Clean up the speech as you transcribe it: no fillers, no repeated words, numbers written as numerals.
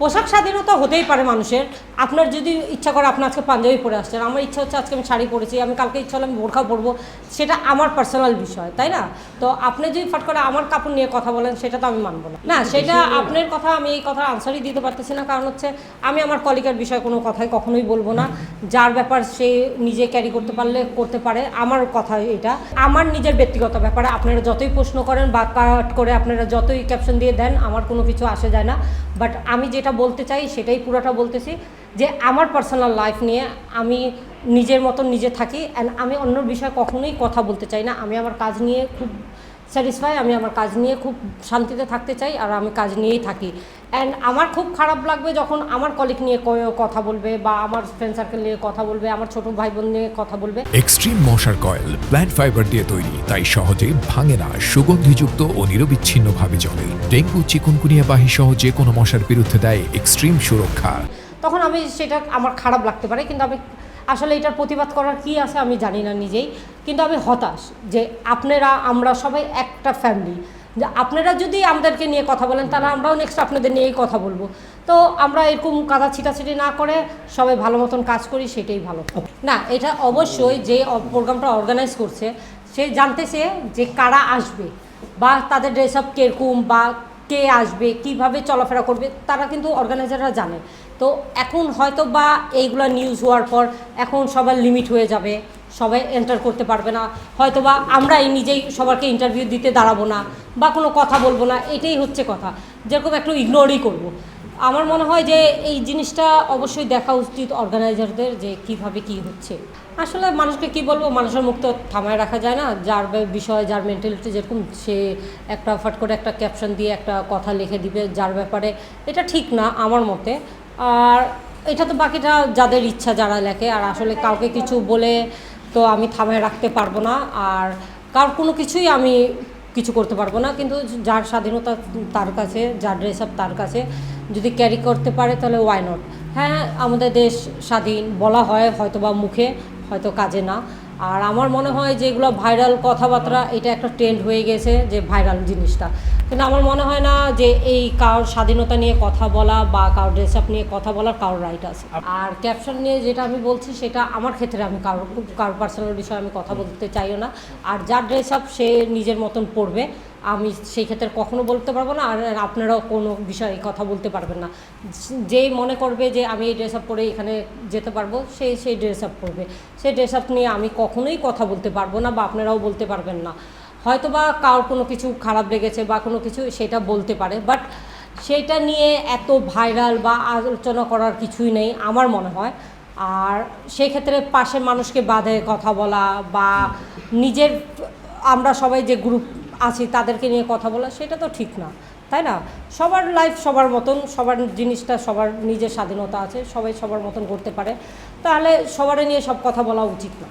পোশাক স্বাধীনতা হতেই পারে মানুষের। আপনার যদি ইচ্ছা করে আপনি আজকে পাঞ্জাবি পরে আসছেন, আমার ইচ্ছা হচ্ছে আজকে আমি শাড়ি পরেছি, আমি কালকে ইচ্ছা হলে আমি বোরখা পরবো, সেটা আমার পার্সোনাল বিষয়, তাই না? তো আপনি যদি ফট করে আমার কাপড় নিয়ে কথা বলেন সেটা তো আমি মানবো না। না, সেটা আপনার কথা, আমি এই কথা আনসারই দিতে পারতেছি না। কারণ হচ্ছে আমি আমার কলিগের বিষয়ে কোনো কথাই কখনোই বলবো না। যার ব্যাপার সে নিজে ক্যারি করতে পারলে করতে পারে, আমার কথা এটা আমার নিজের ব্যক্তিগত ব্যাপারে। আপনারা যতই প্রশ্ন করেন বা কাট করে আপনারা যতই ক্যাপশন দিয়ে দেন, আমার কোনো কিছু আসে যায় না। বাট আমি যেটা বলতে চাই সেটাই পুরোটা বলতেছি, যে আমার পার্সোনাল লাইফ নিয়ে আমি নিজের মতন নিজে থাকি, অ্যান্ড আমি অন্যর বিষয়ে কখনোই কথা বলতে চাই না। আমি আমার কাজ নিয়ে খুব স্যাটিসফাই, আমি আমার কাজ নিয়ে খুব শান্তিতে থাকতে চাই, আর আমি কাজ নিয়েই থাকি। অ্যান্ড আমার খুব খারাপ লাগবে যখন আমার কলিগ নিয়ে কথা বলবে, বা আমার ফ্রেন্ড সার্কেল নিয়ে কথা বলবে, আমার ছোট ভাই বোন নিয়ে কথা বলবে। এক্সট্রিম মশার কয়েল প্ল্যান্ট ফাইবার দিয়ে তৈরি, তাই সহজে ভাঙে না, সুগন্ধিযুক্ত ও নিরবিচ্ছিন্নভাবে জ্বলে। ডেঙ্গু, চিকুনগুনিয়া বাহি সহ যে কোনো মশার বিরুদ্ধে দেয় এক্সট্রিম সুরক্ষা। তখন আমি সেটা আমার খারাপ লাগতে পারে, কিন্তু আমি আসলে এটার প্রতিবাদ করার কি আছে আমি জানি না নিজেই। কিন্তু আমি হতাশ যে আপনারা, আমরা সবাই একটা ফ্যামিলি, যে আপনারা যদি আমাদেরকে নিয়ে কথা বলেন তাহলে আমরাও নেক্সট আপনাদের নিয়েই কথা বলবো। তো আমরা এরকম কাদা ছিটাছিটি না করে সবাই ভালো মতন কাজ করি, সেটাই ভালো। না, এটা অবশ্যই যে প্রোগ্রামটা অর্গানাইজ করছে সে জানতেছে যে কারা আসবে, বা তাদের ড্রেস আপ কীরকম, বা কে আসবে, কিভাবে চলাফেরা করবে, তারা কিন্তু অর্গানাইজাররা জানে। তো এখন হয়তো বা এইগুলো নিউজ হওয়ার পর এখন সবার লিমিট হয়ে যাবে, সবাই এন্টার করতে পারবে না, হয়তো বা আমরা এই নিজেই সবাইকে ইন্টারভিউ দিতে দাঁড়াবো না, বা কোনো কথা বলবো না, এটাই হচ্ছে কথা, যেরকম একটু ইগনোরই করব। আমার মনে হয় যে এই জিনিসটা অবশ্যই দেখা উচিত অর্গানাইজারদের, যে কিভাবে কি হচ্ছে। আসলে মানুষকে কি বলবো, মানুষের মুখ তো থামায় রাখা যায় না। যার বিষয়, যার মেন্টালিটি যেরকম, সে একটা ফট করে একটা ক্যাপশন দিয়ে একটা কথা লিখে দিবে যার ব্যাপারে, এটা ঠিক না আমার মতে। আর এটা তো বাকিটা যাদের ইচ্ছা, যারা লেখে। আর আসলে কাউকে কিছু বলে তো আমি থামায় রাখতে পারবো না, আর কার কোনো কিছুই আমি কিছু করতে পারবো না। কিন্তু যার স্বাধীনতা তার কাছে, যার ড্রেস আপ তার কাছে, যদি ক্যারি করতে পারে তাহলে ওয়াই নট। হ্যাঁ, আমাদের দেশ স্বাধীন বলা হয় হয়তো বা মুখে, হয়তো কাজে না। আর আমার মনে হয় যে এগুলো ভাইরাল কথাবার্তা, এটা একটা ট্রেন্ড হয়ে গেছে যে ভাইরাল জিনিসটা। কিন্তু আমার মনে হয় না যে এই কারোর স্বাধীনতা নিয়ে কথা বলা বা কারোর ড্রেস আপ নিয়ে কথা বলার কারোর রাইট আছে। আর ক্যাপশন নিয়ে যেটা আমি বলছি, সেটা আমার ক্ষেত্রে আমি কারোর পার্সোনাল বিষয়ে আমি কথা বলতে চাইও না। আর যার ড্রেস আপ সে নিজের মতন পড়বে, আমি সেই ক্ষেত্রে কখনো বলতে পারবো না। আর আপনারাও কোনো বিষয়ে কথা বলতে পারবেন না। যেই মনে করবে যে আমি এই ড্রেস আপ পরে এখানে যেতে পারবো, সেই ড্রেস আপ করবে। সেই ড্রেস আপ নিয়ে আমি কখনোই কথা বলতে পারবো না, বা আপনারাও বলতে পারবেন না। হয়তো বা কারোর কোনো কিছু খারাপ লেগেছে বা কোনো কিছু, সেটা বলতে পারে, বাট সেইটা নিয়ে এত ভাইরাল বা আলোচনা করার কিছুই নেই আমার মনে হয়। আর সেই ক্ষেত্রে পাশের মানুষকে বাধে কথা বলা, বা নিজের, আমরা সবাই যে গ্রুপ আছি তাদেরকে নিয়ে কথা বলা, সেটা তো ঠিক না, তাই না? সবার লাইফ সবার মতন, সবার জিনিসটা, সবার নিজের স্বাধীনতা আছে, সবাই সবার মতন করতে পারে, তাহলে সবারই নিয়ে সব কথা বলা উচিত না।